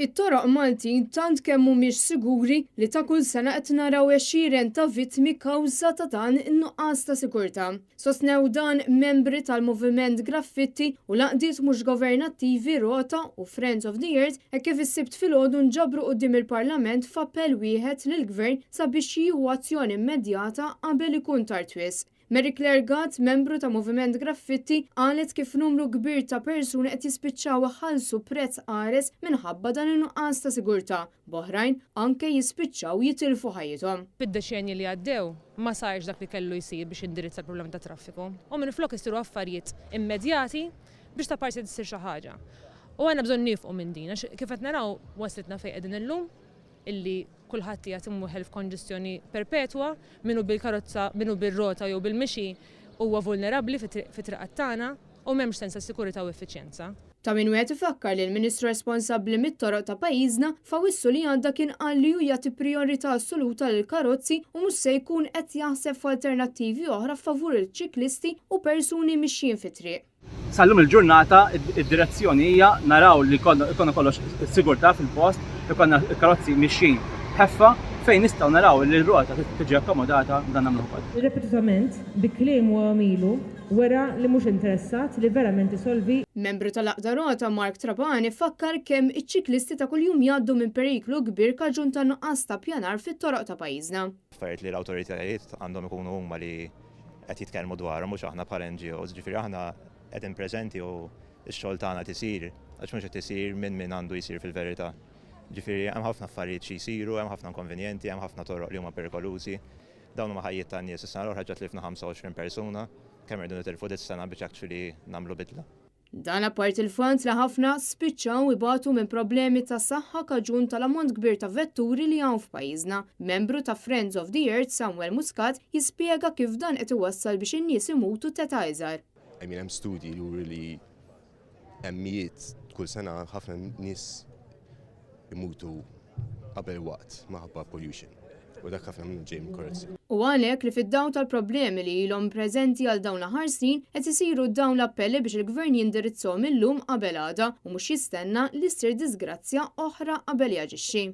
It-toroq Maltin tant kemm mhumiex siguri li ta' kull sena qed naraw għexieren ta' vittmi kawża ta' dan in-nuqqas ta' sigurtà. Sostnew dan membri tal-Moviment Graffiti u laqdiet mhux governattivi Rota u Friends of the Earth hekk kif is-Sibt filgħodu nġabru quddiem il-Parlament f'appell wieħed lill-Gvern sabiex jieħu azzjoni immedjata qabel ikun tard wisq. Mary Claire Gatt, membru ta' Moviment Graffiti, qalet kif numru kbir ta' persuni qed jispiċċaw iħallsu prezz qares minħabba dan in-nuqqas ta' sigurtà. B'oħrajn anke jispiċċaw jitilfu ħajjithom. Fid-deċenji li għaddew ma sarx dak li kellu jsir biex indirizza l-problema ta' traffiku. U minflok isiru affarijiet immedjati biex ta' parsi tsir xi ħaġa. U għandna bżonn nifqu minn din, kif qed naraw waslitna fejn qegħdin illum illi kulħadd qiegħed imweħħel f'konġestjoni perpetwa, minnu bil-karozza, minnu bir-rota jew bil-mixi huwa vulnerabbli fit-triqat tagħna u m'hemmx sens ta' sikurità u effiċjenza. Ta' min wieħed ifakkar li l-Ministru responsabbli mit-toroq ta' pajjiżna fawissu li għandha kien qal li hu jagħti priorità assoluta lil karozzi u mhux se jkun qed jaħseb f'alternattivi oħra favur il-ċiklisti u persuni mixjin fit-triq. Sallum il-ġurnata id-direzzjoni hija naraw li jkollna kollox sigurtà fil-post, jkollna karozzi mixjin ħeffa fejn nistgħu naraw li l-rota tiġi akkomodata dan nagħmlu wkoll. Ripetutament bi kliem u għamilu wera li mhux interessat li verament isolvi. Membru tal-Aqda Rota Mark Trapani fakkar kemm iċ-ċiklisti ta' kuljum jgħaddu minn periklu kbir kaġun ta' nuqqas ta' pjanar fit-toroq ta' pajjiżna. Affarijiet li l-awtoritajiet għandhom ikunu huma li qed jitkellmu dwarhom mhux aħna bħala NGOs, ġifieri aħna qegħdin preżenti u x-xogħol tagħna tisir għax mhux qed isir minn għandu jsir fil-verità. Ġifieri hemm ħafna affarijiet xi jsiru, hemm ħafna inkonvenjenti, hemm ħafna toroq li huma perikolużi. Dawn huma ħajjiet tan-nies. Is-sena l-oħra ġat tlifna 25 persuna, kemm irdu nitilfu dis-sena biex actually nagħmlu bidla. Dan apart il-fond li ħafna spiċċaw ibatu minn problemi ta' saħħa kaġun tal-ammont kbir ta' vetturi li hawn f'pajjiżna. Membru ta' Friends of the Earth Samuel Muscat jispjega kif dan qed iwassal biex in-nies imutu teta' iżgħar. Hemm studji li juru li hemm mijiet kull sena ħafna nies imutu qabel waqt maħabba pollution. U dak ħafna minn ġej korrezzi. U għalhekk li fid-dawn tal-problemi li ilhom preżenti għal dawn l-aħħar snin qed isiru dawn l-appelli biex il-Gvern jindirizzhom illum qabel għada u mhux jistenna li ssir disgrazzja oħra qabel jaġixxi.